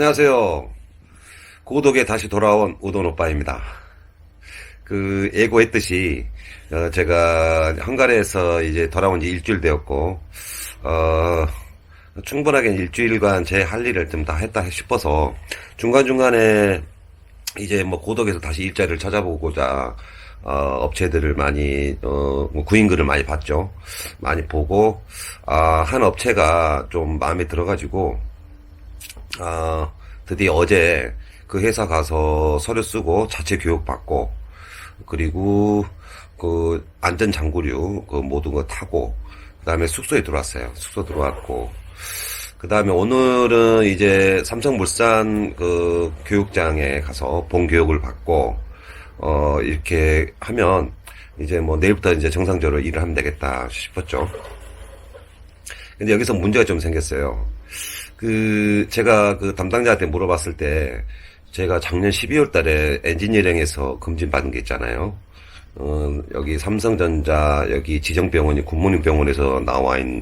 안녕하세요. 고독에 다시 돌아온 우돈 오빠입니다. 예고했듯이, 제가 헝가리에서 이제 돌아온 지 일주일 되었고, 충분하게 일주일간 제 할 일을 좀 다 했다 싶어서, 중간중간에 이제 뭐 고독에서 다시 일자리를 찾아보고자, 업체들을 많이, 뭐 구인글을 많이 봤죠. 많이 보고, 한 업체가 좀 마음에 들어가지고, 드디어 어제 그 회사 가서 서류 쓰고 자체 교육 받고, 그리고 그 안전장구류 그 모든 거 타고, 그 다음에 숙소에 들어왔어요. 숙소 들어왔고, 그 다음에 오늘은 이제 삼성물산 그 교육장에 가서 본교육을 받고, 이렇게 하면 이제 뭐 내일부터 이제 정상적으로 일을 하면 되겠다 싶었죠. 근데 여기서 문제가 좀 생겼어요. 제가 그 담당자한테 물어봤을 때, 제가 작년 12월 달에 엔지니어링에서 검진 받은 게 있잖아요. 여기 삼성전자, 여기 지정병원이 굿모닝 병원에서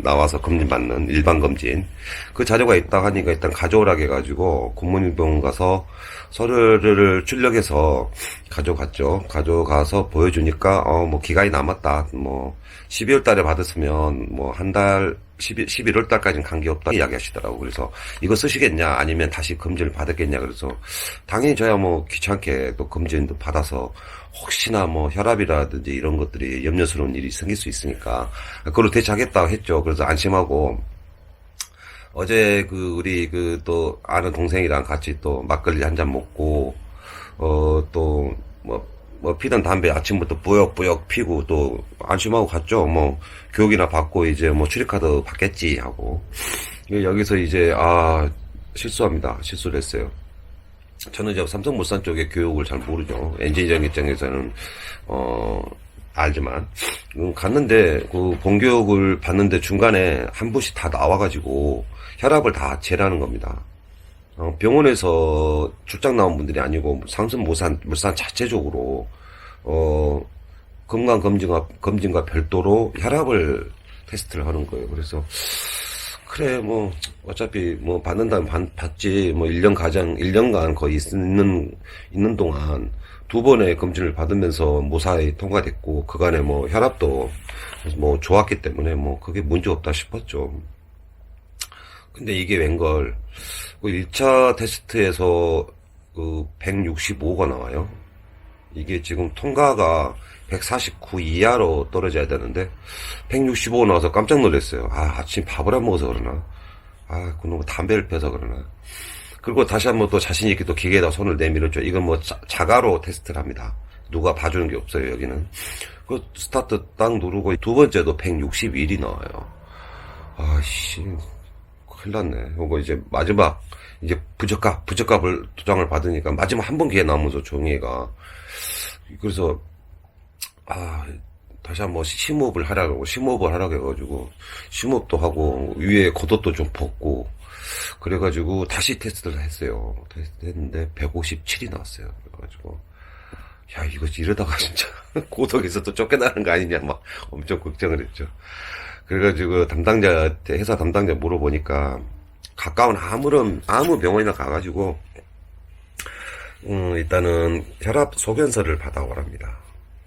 나와서 검진 받는 일반 검진. 그 자료가 있다 하니까 일단 가져오라고 해가지고, 굿모닝 병원 가서 서류를 출력해서 가져갔죠. 가져가서 보여주니까, 뭐 기간이 남았다. 뭐, 12월 달에 받았으면, 뭐, 한 달, 11월 달까지는 관계없다 이야기하시더라고. 그래서 이거 쓰시겠냐 아니면 다시 검진을 받았겠냐. 그래서 당연히 저야 뭐 귀찮게 또 검진도 받아서 혹시나 뭐 혈압이라든지 이런 것들이 염려스러운 일이 생길 수 있으니까 그걸로 대처하겠다고 했죠. 그래서 안심하고 어제 우리 또 아는 동생이랑 같이 또 막걸리 한 잔 먹고 또 뭐 피던 담배 아침부터 뿌역뿌역 피고 또 안심하고 갔죠. 뭐 교육이나 받고 이제 뭐 출입카드 받겠지 하고. 여기서 이제 실수를 했어요. 저는 이제 삼성물산 쪽의 교육을 잘 모르죠. 엔지니어링 입장에서는 알지만 갔는데 그 본교육을 받는데 중간에 한 분씩 다 나와가지고 혈압을 다 재라는 겁니다. 병원에서 출장 나온 분들이 아니고 삼성물산 자체적으로 검진과 별도로 혈압을 테스트를 하는 거예요. 그래서 그래 뭐 어차피 뭐 받는다면 받지. 뭐 1년간 거의 있는 동안 두 번의 검진을 받으면서 무사히 통과됐고, 그간에 뭐 혈압도 뭐 좋았기 때문에 뭐 그게 문제 없다 싶었죠. 근데 이게 웬걸, 1차 테스트에서 165가 나와요. 이게 지금 통과가 149 이하로 떨어져야 되는데, 165 나와서 깜짝 놀랐어요. 아침 밥을 안 먹어서 그러나? 그놈 담배를 펴서 그러나? 그리고 다시 한번 또 자신있게 또 기계에다 손을 내밀었죠. 이건 뭐 자가로 테스트를 합니다. 누가 봐주는 게 없어요, 여기는. 스타트 딱 누르고 두 번째도 161이 나와요. 큰일 났네. 그리고 이제 마지막, 이제 부적값을 도장을 받으니까 마지막 한 번 기회 남으면서 종이가. 그래서, 다시 한번 심호흡을 하라고 해가지고, 심호흡도 하고, 위에 겉옷도 좀 벗고, 그래가지고 다시 테스트를 했어요. 테스트 했는데 157이 나왔어요. 그래가지고, 이거 이러다가 진짜 고독에서 또 쫓겨나는 거 아니냐, 막 엄청 걱정을 했죠. 그래가지고 회사 담당자 물어보니까, 가까운 아무 병원이나 가가지고, 일단은 혈압 소견서를 받아오랍니다.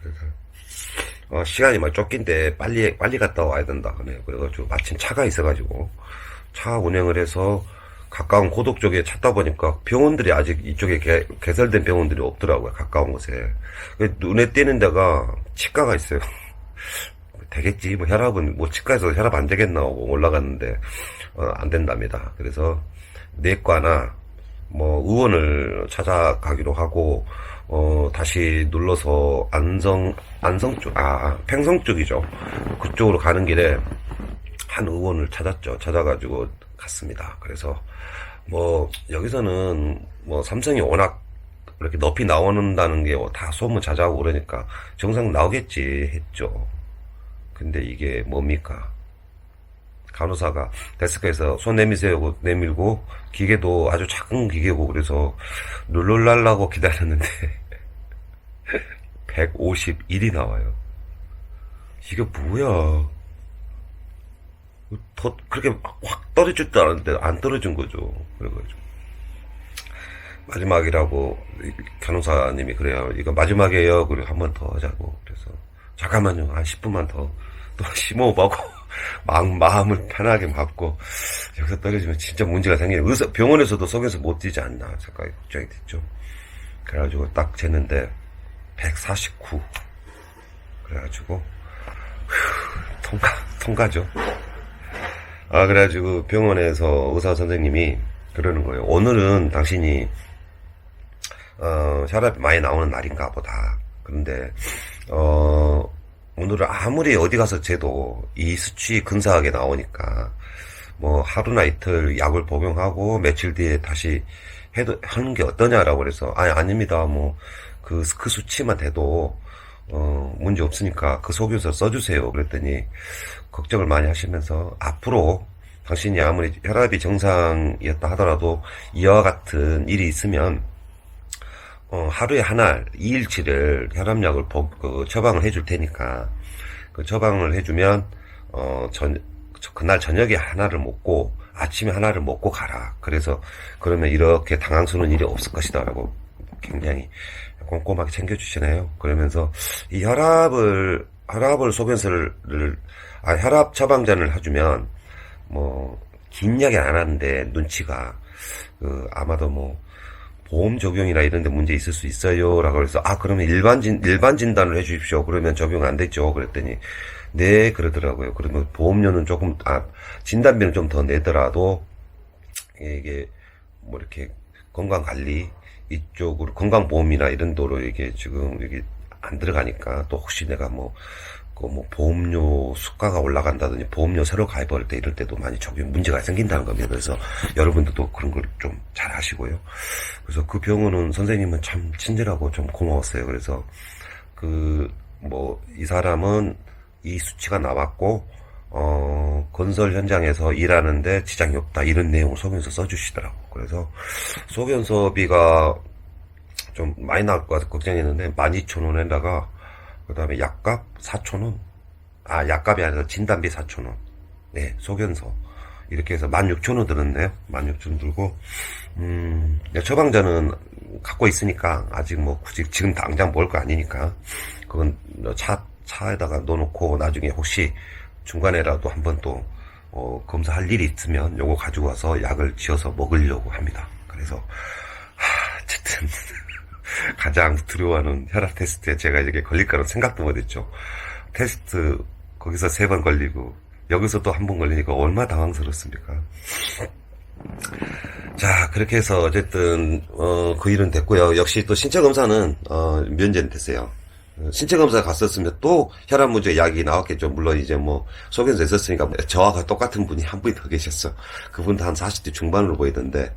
그래서, 시간이 막 쫓긴데 빨리 갔다 와야 된다 하네요. 그래가지고 마침 차가 있어가지고, 차 운행을 해서 가까운 고독 쪽에 찾다 보니까 병원들이 아직 이쪽에 개설된 병원들이 없더라고요. 가까운 곳에. 눈에 띄는 데가 치과가 있어요. 되겠지. 뭐 혈압은 뭐 치과에서 혈압 안 되겠나 하고 올라갔는데 안 된답니다. 그래서 내과나 뭐 의원을 찾아가기로 하고 다시 눌러서 안성 쪽, 팽성 쪽이죠. 그쪽으로 가는 길에 한 의원을 찾아가지고 갔습니다. 그래서 뭐 여기서는 뭐 삼성이 워낙 이렇게 높이 나오는다는 게 다 소문 자자하고 그러니까 정상 나오겠지 했죠. 근데 이게 뭡니까? 간호사가 데스크에서 손 내밀고 기계도 아주 작은 기계고 그래서 누르려고 기다렸는데 151이 나와요. 이게 뭐야? 그렇게 확 떨어질 줄 알았는데 안 떨어진 거죠. 그래가지고 마지막이라고 간호사님이 그래요. 이거 마지막이에요. 그리고 한 번 더 하자고. 그래서 잠깐만요. 한 10분만 더 또 심호흡하고 마음을 편하게 먹고 여기서 떨어지면 진짜 문제가 생기네. 병원에서도 속에서 못 뛰지 않나 생각이 걱정이 됐죠. 그래가지고 딱 쟀는데 149. 그래가지고 통과죠. 그래가지고 병원에서 의사 선생님이 그러는 거예요. 오늘은 당신이 혈압이 많이 나오는 날인가 보다. 그런데 오늘은 아무리 어디 가서 재도 이 수치 근사하게 나오니까 뭐 하루나 이틀 약을 복용하고 며칠 뒤에 다시 하는 게 어떠냐라고 그래서 아닙니다. 뭐 그 수치만 돼도 문제 없으니까 그 소견서 써주세요. 그랬더니 걱정을 많이 하시면서 앞으로 당신이 아무리 혈압이 정상이었다 하더라도 이와 같은 일이 있으면 하루에 하나 2일치를 혈압약을 처방을 해줄 테니까 그 처방을 해주면 그날 저녁에 하나를 먹고 아침에 하나를 먹고 가라. 그래서 그러면 이렇게 당황스러운 일이 없을 것이다라고 굉장히 꼼꼼하게 챙겨주시네요. 그러면서 이 혈압을 소견서를 혈압 처방전을 해주면 뭐 긴 이야기 안 하는데 눈치가 아마도 뭐 보험 적용이나 이런 데 문제 있을 수 있어요. 라고 해서, 그러면 일반 진단을 해 주십시오. 그러면 적용 안 됐죠. 그랬더니, 네, 그러더라고요. 그러면 보험료는 조금, 진단비는 좀 더 내더라도, 이게, 뭐 이렇게, 건강관리, 이쪽으로, 건강보험이나 이런 도로 이게 지금, 이게 안 들어가니까, 또 혹시 내가 보험료 수가가 올라간다든지 보험료 새로 가입할 때 이럴 때도 많이 적용 문제가 생긴다는 겁니다. 그래서 여러분들도 그런 걸 좀 잘 하시고요. 그래서 그 병원은 선생님은 참 친절하고 좀 고마웠어요. 그래서 이 사람은 이 수치가 나왔고 건설 현장에서 일하는데 지장이 없다 이런 내용을 소견서 써주시더라고. 그래서 소견서비가 좀 많이 나올 것 같아서 걱정했는데 12,000원에다가 그 다음에 약값 4,000원. 약값이 아니라 진단비 4,000원. 네, 소견서. 이렇게 해서 16,000원 들었네요. 16,000원 들고, 처방전은 갖고 있으니까, 아직 뭐, 굳이 지금 당장 먹을 거 아니니까, 그건 차에다가 넣어놓고, 나중에 혹시 중간에라도 한번 또, 검사할 일이 있으면 요거 가지고 와서 약을 지어서 먹으려고 합니다. 그래서, 어쨌든. 가장 두려워하는 혈압 테스트에 제가 이렇게 걸릴 거라고 생각도 못했죠. 테스트 거기서 3번 걸리고 여기서 또 1번 걸리니까 얼마나 당황스럽습니까. 자, 그렇게 해서 어쨌든 그 일은 됐고요. 역시 또 신체 검사는 면제는 됐어요. 신체 검사 갔었으면 또 혈압 문제 약이 나왔겠죠. 물론 이제 뭐 소견서 있었으니까 저와 똑같은 분이 한 분이 더 계셨어. 그분도 한 40대 중반으로 보이던데.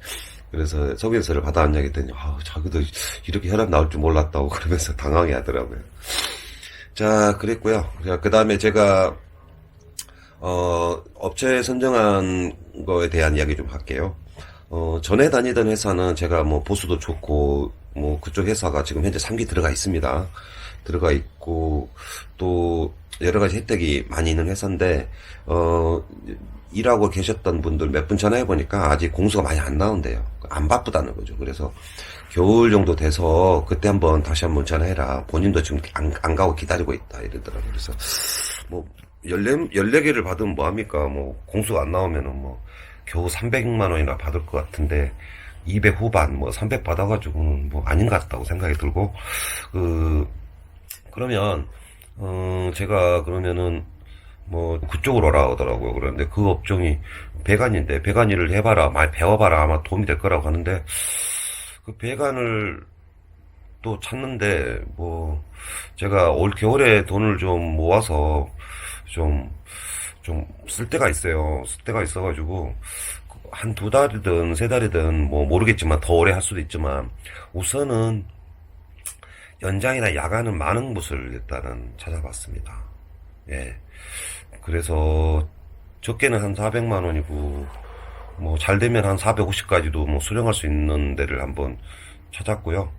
그래서 소견서를 받아왔냐 했더니 자기도 이렇게 혈압 나올 줄 몰랐다고 그러면서 당황해 하더라고요. 자, 그랬고요. 그 다음에 제가 업체 선정한 거에 대한 이야기 좀 할게요. 전에 다니던 회사는 제가 뭐 보수도 좋고 뭐 그쪽 회사가 지금 현재 3기 들어가 있습니다. 들어가 있고 또 여러 가지 혜택이 많이 있는 회사인데 일하고 계셨던 분들 몇 분 전화해 보니까 아직 공수가 많이 안 나온대요. 안 바쁘다는 거죠. 그래서 겨울 정도 돼서 그때 다시 한번 전화해라. 본인도 지금 안 가고 기다리고 있다 이러더라고요. 그래서 뭐 14개를 받으면 뭐합니까? 뭐 공수가 안 나오면은 뭐 겨우 300만 원이나 받을 것 같은데 200 후반 뭐 300 받아가지고는 뭐 아닌 것 같다고 생각이 들고 그러면 제가 그러면은 뭐 그쪽으로 오라 하더라고요. 그런데 그 업종이 배관인데 배관 일을 해봐라, 많이 배워봐라 아마 도움이 될 거라고 하는데 그 배관을 또 찾는데 뭐 제가 올 겨울에 돈을 좀 모아서 좀 쓸 때가 있어요. 쓸 때가 있어가지고 한 2달이든 3달이든 뭐 모르겠지만 더 오래 할 수도 있지만 우선은 연장이나 야간은 많은 곳을 일단은 찾아봤습니다. 예. 그래서 적게는 한 400만 원이고 뭐 잘 되면 한 450까지도 뭐 수령할 수 있는 데를 한번 찾았고요.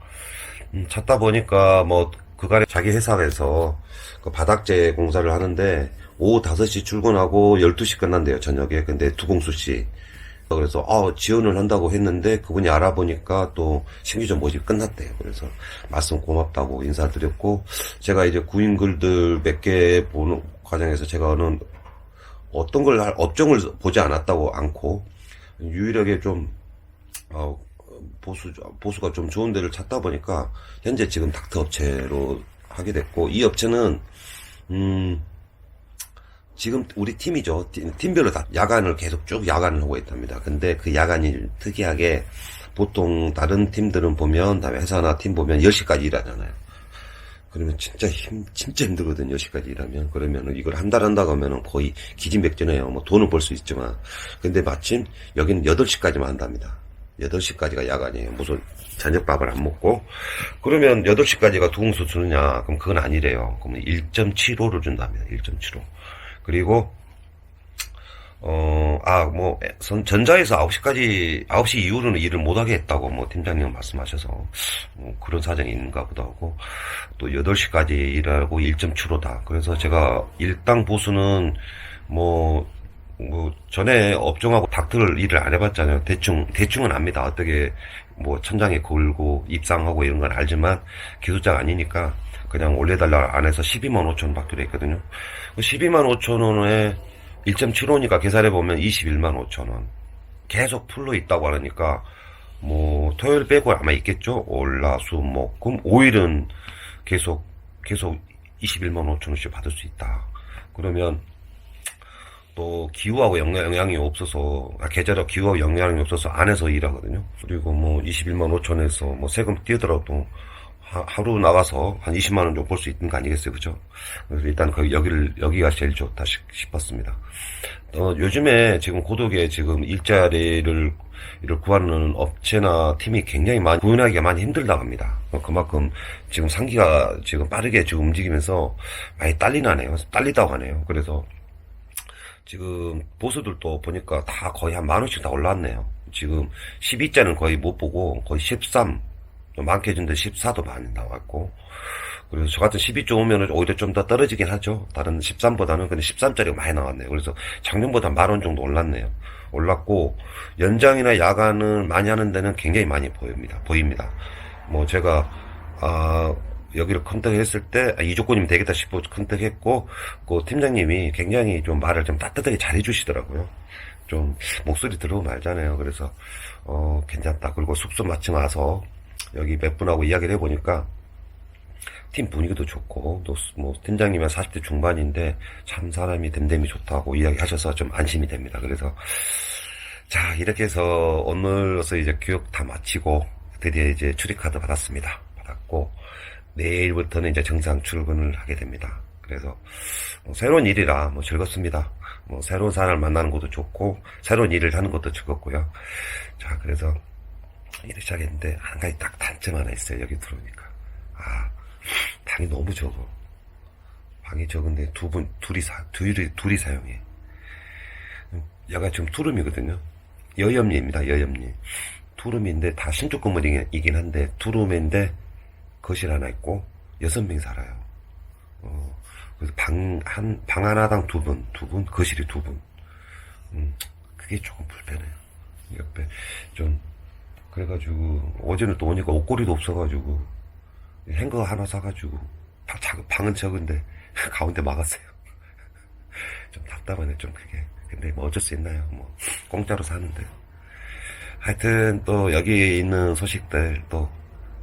찾다 보니까 뭐 그간에 자기 회사에서 그 바닥재 공사를 하는데 오후 5시 출근하고 12시 끝난대요, 저녁에. 근데 두공수씨 그래서 지원을 한다고 했는데 그분이 알아보니까 또 신규직 모집 끝났대요. 그래서 말씀 고맙다고 인사드렸고, 제가 이제 구인 글들 몇 개 보는 과정에서 제가는 어떤 걸 업종을 보지 않았다고 않고 유일하게 좀 보수가 좀 좋은 데를 찾다 보니까 현재 지금 닥터 업체로 하게 됐고, 이 업체는 지금 우리 팀이죠. 팀별로 다 야간을 계속 쭉 야간을 하고 있답니다. 근데 그 야간이 특이하게, 보통 다른 팀들은 보면, 다음에 회사나 팀 보면 10시까지 일하잖아요. 그러면 진짜 힘들거든, 10시까지 일하면. 그러면은 이걸 한 달 한다고 하면은 거의 기진맥진해요. 뭐 돈은 벌 수 있지만. 근데 마침 여기는 8시까지만 한답니다. 8시까지가 야간이에요. 무슨 저녁밥을 안 먹고. 그러면 8시까지가 두공수 주느냐? 그럼 그건 아니래요. 그러면 1.75를 준다면, 1.75. 그리고, 전자에서 9시 이후로는 일을 못하게 했다고, 팀장님 말씀하셔서, 그런 사정이 있는가 보다 하고, 또 8시까지 일하고 1.75다. 그래서 제가 일당 보수는, 전에 업종하고 닥터를 일을 안 해봤잖아요. 대충은 압니다. 어떻게, 천장에 걸고 입상하고 이런 건 알지만, 기술자가 아니니까, 그냥 올려달라 안 해서 125,000원 받기로 했거든요. 125,000원에 1.75니까 계산해보면 215,000원. 계속 풀로 있다고 하니까, 토요일 빼고 아마 있겠죠? 월, 수, 목. 그럼 5일은 계속 215,000원씩 받을 수 있다. 그러면, 또, 기후하고 영향이 없어서, 계절하고 기후하고 영향이 없어서 안에서 일하거든요. 그리고 215,000원에서 세금 띄우더라도, 하루 나가서 한 20만원 정도 벌 수 있는 거 아니겠어요? 그죠? 그래서 일단 여기가 제일 좋다 싶었습니다. 요즘에 지금 고독에 지금 일자리를 구하는 업체나 팀이 굉장히 구현하기가 많이 힘들다고 합니다. 그만큼 지금 상기가 지금 빠르게 지금 움직이면서 많이 딸리다고 하네요. 그래서 지금 보수들도 보니까 다 거의 한 10,000원씩 다 올랐네요. 지금 12자는 거의 못 보고 거의 13, 많게 해준데 14도 많이 나왔고, 그래서 저 같은 12조 오면은 오히려 좀 더 떨어지긴 하죠. 다른 13보다는. 근데 13짜리가 많이 나왔네요. 그래서 작년보다 10,000원 정도 올랐네요. 올랐고, 연장이나 야간을 많이 하는 데는 굉장히 많이 보입니다. 제가, 여기를 컨택했을 때, 이 조건이면 되겠다 싶어 컨택했고, 그 팀장님이 굉장히 좀 말을 좀 따뜻하게 잘해주시더라고요. 좀, 목소리 들어보면 알잖아요. 그래서, 괜찮다. 그리고 숙소 마침 와서, 여기 몇 분하고 이야기를 해보니까 팀 분위기도 좋고, 또 팀장님은 40대 중반인데 참 사람이 됨됨이 좋다고 이야기하셔서 좀 안심이 됩니다. 그래서 자, 이렇게 해서 오늘로서 이제 교육 다 마치고 드디어 이제 출입카드 받았고, 내일부터는 이제 정상 출근을 하게 됩니다. 그래서 새로운 일이라 즐겁습니다. 새로운 사람을 만나는 것도 좋고 새로운 일을 하는 것도 즐겁고요. 자, 그래서 일을 시작했는데 한 가지 딱 단점 하나 있어요. 여기 들어오니까 방이 너무 적어. 방이 적은데 둘이 사용해. 여기가 지금 투룸이거든요. 여염리입니다. 여염리. 투룸인데 다 신축 건물이긴 한데 투룸인데 거실 하나 있고 6명 살아요. 그래서 방 하나당 두 분, 거실이 2분. 그게 조금 불편해요. 옆에 좀 그래가지고 어제는 또 오니까 옷걸이도 없어가지고 행거 하나 사가지고 방은 적은데 가운데 막았어요. 좀 답답하네, 좀 그게. 근데 어쩔 수 있나요? 공짜로 사는데. 하여튼 또 여기 있는 소식들 또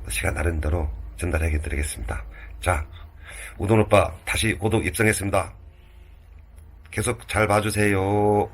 시간 나는 대로 전달해 드리겠습니다. 자, 우돈 오빠 다시 고독 입성했습니다. 계속 잘 봐주세요.